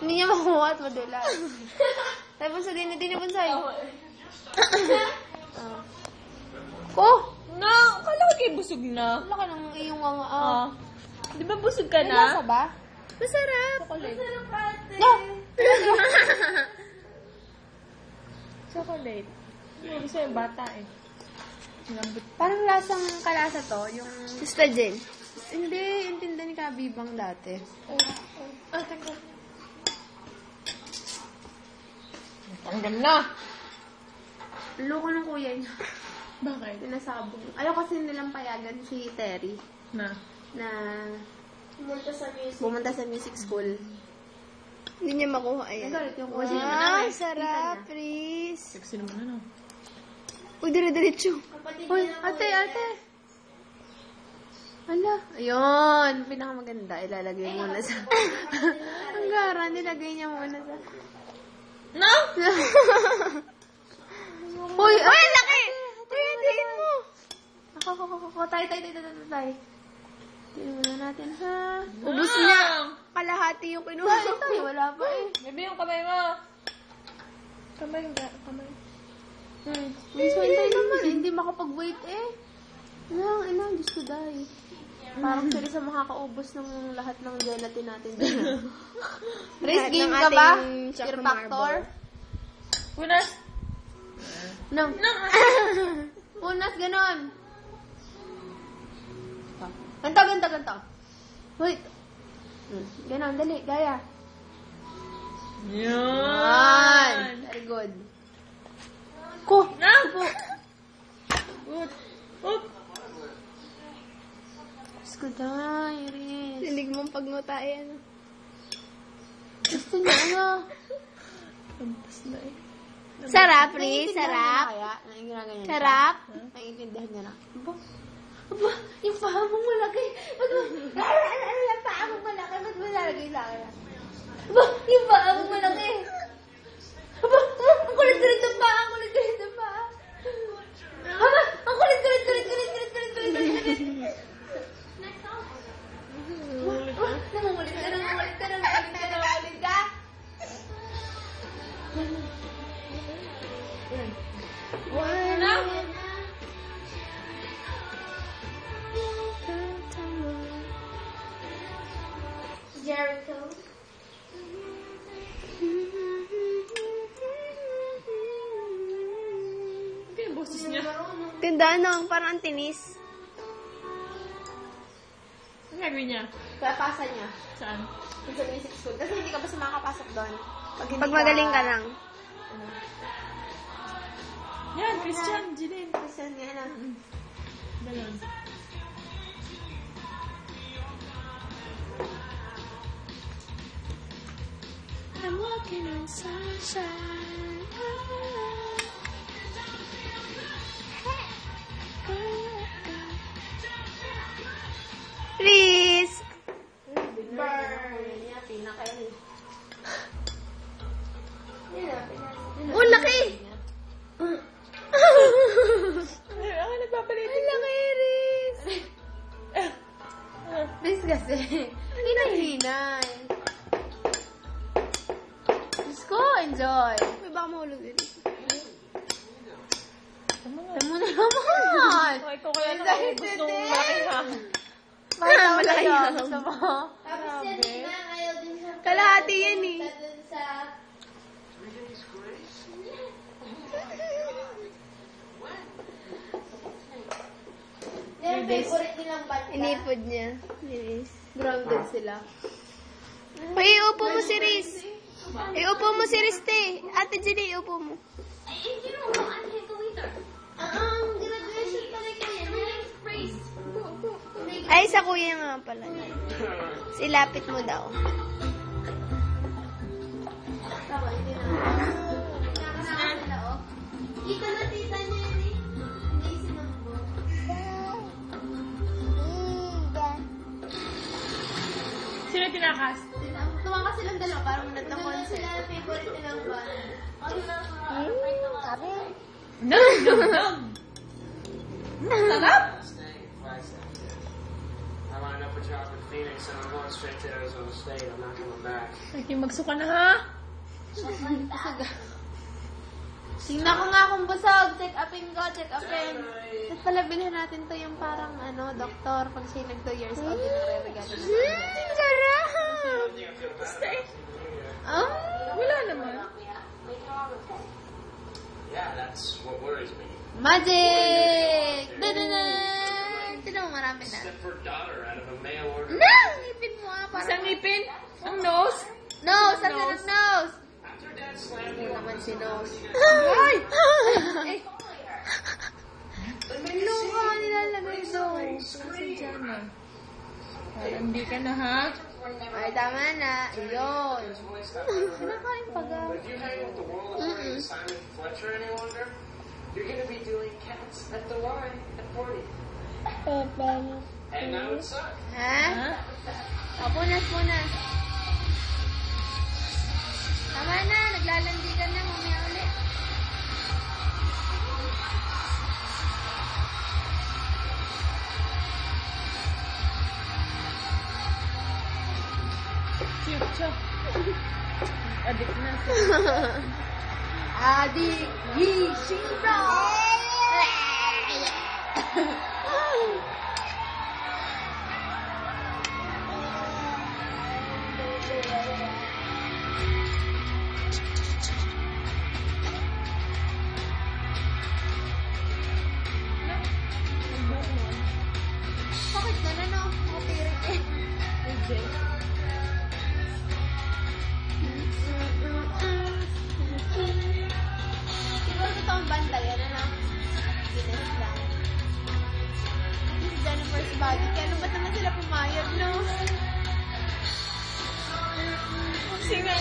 Hindi niya makuha at madulas. Tayo bunso din, hindi niya bonsai. Ko! No! Kala ko kayo busog na. Wala ka ng iyong mga... Di ba busog ka May na? lasa ba? Masarap! Chocolate. No! Chocolate. Hindi, gusto yung bata eh. Lambot. Parang lasang kalasa to, yung... Suspension. Hindi, yung tinda ni Kabibang dati. Teka. Tanggal na. Loko ng kuya niya. Bakit? Pinasabong. Ayaw kasi nilang payagan si Terry Na? na Pumunta sa music school. Hindi niya makuha. Ayan. nagalit yung kuya niya. Wow, sarap, Chris. Sexy naman ano. Uy, dire-diretso. Uy, ate. Hala. Ayun. Pinakamaganda. Ilalagay muna sa... Ang gara. Nilagay niya muna sa... No? Uy, laki! Tingin mo. Ako. Tay. Tingnan muna natin, ha? Ubus niya. Kalahati yung kinuha. Tay, wala pa eh. Baby, yung kamay mo. Kamay. May sweltay naman. Hindi makapag-wait eh. Inang, Diyos ko dahil. Parang sila sa makakaubos ng lahat ng gelatin natin. Race game ka ba? Fear factor? Punas. Nang. Punas, ganon. Ganto. Wait. Ganon, dali, gaya. Yan. Very good. Ko! Na! Oop. Diyos ko dahil, Iris. Sinig mong pagngutain. Gusto niya, Lampas na eh. Sarap, Riz. Sarap. Sarap. Naiintindihan niya na. Aba, yung paa mong malaki. Yung paa mong malaki. Ba't mo lalagay sa akin? Aba, yung paa mong malaki. Aba, ang kulit-kulit ng paa. Ang kulit-kulit ng paa. Aba, ang kulit-kulit. Nangungulit ka. Na? Jericho. Ito yung boses niya. Ganda no, parang ang tinis. Ano gagawin niya? Papasa niya. Saan? Sa music school. Kasi hindi ka basta makakapasok doon. Pag magaling ka lang. Yan, Christian, Jeline. Christian nga na. Dalon. I'm walking on sunshine. Please! Oh, laki! Ako nagpapalit. Ang laki, Iris! Please kasi. Hinay-hinay. Diyos ko, enjoy. May baka mahulog din. Tama na naman! Ay, ikaw kaya nakaubos nung laki ha. Bakit ako Malaki kayo? lang. Gusto mo? Tapos yan, ayaw din sa... Kalahati yan eh. Dun sa... Yan, favorite nilang banda. Inipod niya. Yes. Grounded sila. Uy, iupo mo si Riz. Iupo mo si Riz, te. Ate Jenny, iupo mo. Ang graduation pala ko yan. Ay, sa kuya nga pala. Silapit mo daw. Tama, hindi na. Nakasama sila, oh. Ika na tita niya yan eh. Hindi sinambo. Sino tinakas? Tumakas silang dalawa, parang Ano nagta-concert. sila favorite nilang banda. Sabi. Nom! Sarap! for job in Phoenix, and I'm going straight to Arizona State. I'm not coming back. Ay, magsuka na ha? Tingnan ko nga kung busog. Check upin ko, check upin. At pala bilhin natin to yung parang doktor. Pag siya nag 2 years old, yung re-regalo. Sarap! Oh? Wala naman. Yeah, that's what worries me. Magic! Da-da-da! Tignan mo, marami na. Step for daughter out of a mail order. No! Ngipin mo nga. Isang ngipin? Ang nose? Nose! Ang ganang nose! After Dad slammed me Ano naman si nose? Ay! Luka nilalagay doon. Diyan na. Parang hindi ka na ha? Ay, tama na. Yun. Kinakain pa ga. But if you hang with the world of Simon Fletcher any longer, you're going to be doing cats at the Y at 40. And that would suck. Ha? O, punas. Tama na. Naglalandi ka na. Mamaya ulit. Cute siya. Adik na siya. Adik Gishiro! Bakit gano'n, no? Matirik eh. Siguro totoong banda yan, Guinness lang. This is Jennifer's body. Kaya ano ba't naman sila pumayag, no? Singa